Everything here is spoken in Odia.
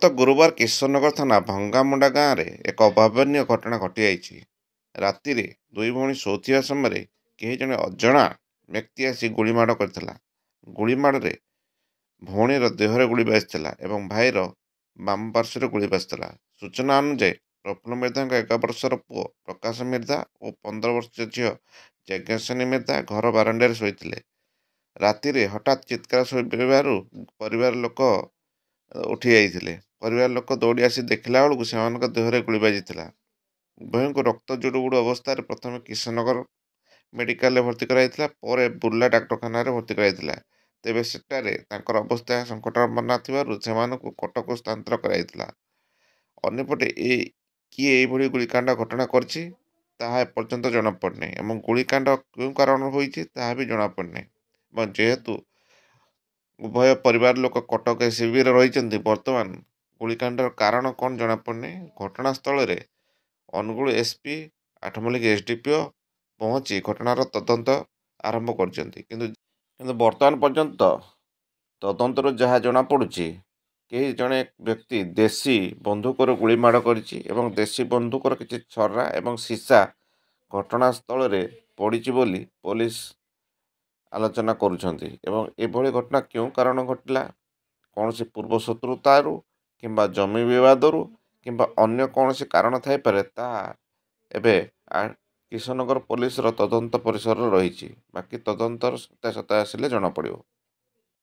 ଗତ ଗୁରୁବାର କିଶୋରନଗର ଥାନା ଭଙ୍ଗାମୁଣ୍ଡା ଗାଁରେ ଏକ ଅଭାବନୀୟ ଘଟଣା ଘଟିଯାଇଛି। ରାତିରେ ଦୁଇ ଭଉଣୀ ଶୋଉଥିବା ସମୟରେ କେହି ଜଣେ ଅଜଣା ବ୍ୟକ୍ତି ଆସି ଗୁଳିମାଡ଼ କରିଥିଲା। ଗୁଳିମାଡ଼ରେ ଭଉଣୀର ଦେହରେ ଗୁଳି ବାଜିଥିଲା ଏବଂ ଭାଇର ବାମ ପାର୍ଶ୍ୱରେ ଗୁଳି ବାଜିଥିଲା। ସୂଚନା ଅନୁଯାୟୀ ପ୍ରଫୁଲ୍ଲ ମିର୍ଦ୍ଦାଙ୍କ 11 ବର୍ଷର ପୁଅ ପ୍ରକାଶ ମିର୍ଦ୍ଦା ଓ 15 ବର୍ଷୀୟ ଝିଅ ଯଜ୍ଞସିନୀ ମିର୍ଦ୍ଦା ଘର ବାରଣ୍ଡାରେ ଶୋଇଥିଲେ। ରାତିରେ ହଠାତ୍ ଚିତ୍କାର ଶୁଣିବାରୁ ପରିବାର ଲୋକ ଉଠି ଯାଇଥିଲେ। ପରିବାର ଲୋକ ଦୌଡ଼ି ଆସି ଦେଖିଲା ବେଳକୁ ସେମାନଙ୍କ ଦେହରେ ଗୁଳି ବାଜିଥିଲା। ଉଭୟଙ୍କୁ ରକ୍ତ ଜୁଡ଼ୁବୁଡ଼ୁ ଅବସ୍ଥାରେ ପ୍ରଥମେ କିଶୋରନଗର ମେଡ଼ିକାଲରେ ଭର୍ତ୍ତି କରାଯାଇଥିଲା, ପରେ ବୁର୍ଲା ଡାକ୍ତରଖାନାରେ ଭର୍ତ୍ତି କରାଯାଇଥିଲା। ତେବେ ସେଠାରେ ତାଙ୍କର ଅବସ୍ଥା ସଙ୍କଟାପନ୍ନ ଥିବାରୁ ସେମାନଙ୍କୁ କଟକକୁ ସ୍ଥାନାନ୍ତର କରାଯାଇଥିଲା। ଅନ୍ୟପଟେ କିଏ ଏହିଭଳି ଗୁଳିକାଣ୍ଡ ଘଟଣା କରିଛି ତାହା ଏପର୍ଯ୍ୟନ୍ତ ଜଣାପଡ଼ିନାହିଁ ଏବଂ ଗୁଳିକାଣ୍ଡ କେଉଁ କାରଣରୁ ହୋଇଛି ତାହା ବି ଜଣାପଡ଼ିନାହିଁ। ଏବଂ ଯେହେତୁ ଉଭୟ ପରିବାର ଲୋକ କଟକ ଏସ୍ସିବିରେ ରହିଛନ୍ତି, ବର୍ତ୍ତମାନ ଗୁଳିକାଣ୍ଡର କାରଣ କ'ଣ ଜଣାପଡ଼ିନାହିଁ। ଘଟଣାସ୍ଥଳରେ ଅନୁଗୁଳ ଏସ୍ପି, ଆଠମଲ୍ଲିକ ଏସ୍ଡିପିଓ ପହଞ୍ଚି ଘଟଣାର ତଦନ୍ତ ଆରମ୍ଭ କରିଛନ୍ତି। କିନ୍ତୁ ବର୍ତ୍ତମାନ ପର୍ଯ୍ୟନ୍ତ ତଦନ୍ତରୁ ଯାହା ଜଣାପଡ଼ୁଛି, କେହି ଜଣେ ବ୍ୟକ୍ତି ଦେଶୀ ବନ୍ଧୁକରୁ ଗୁଳିମାଡ଼ କରିଛି ଏବଂ ଦେଶୀ ବନ୍ଧୁକର କିଛି ଛରା ଏବଂ ସୀସା ଘଟଣାସ୍ଥଳରେ ପଡ଼ିଛି ବୋଲି ପୋଲିସ ଆଲୋଚନା କରୁଛନ୍ତି। ଏବଂ ଏଭଳି ଘଟଣା କେଉଁ କାରଣ ଘଟିଲା, କୌଣସି ପୂର୍ବ ଶତ୍ରୁତାରୁ କିମ୍ବା ଜମି ବିବାଦରୁ କିମ୍ବା ଅନ୍ୟ କୌଣସି କାରଣ ଥାଇପାରେ, ତାହା ଏବେ କିଶୋରନଗର ପୋଲିସର ତଦନ୍ତ ପରିସରରେ ରହିଛି। ବାକି ତଦନ୍ତର ସତ୍ୟାସତ୍ୟ ଆସିଲେ ଜଣାପଡ଼ିବ।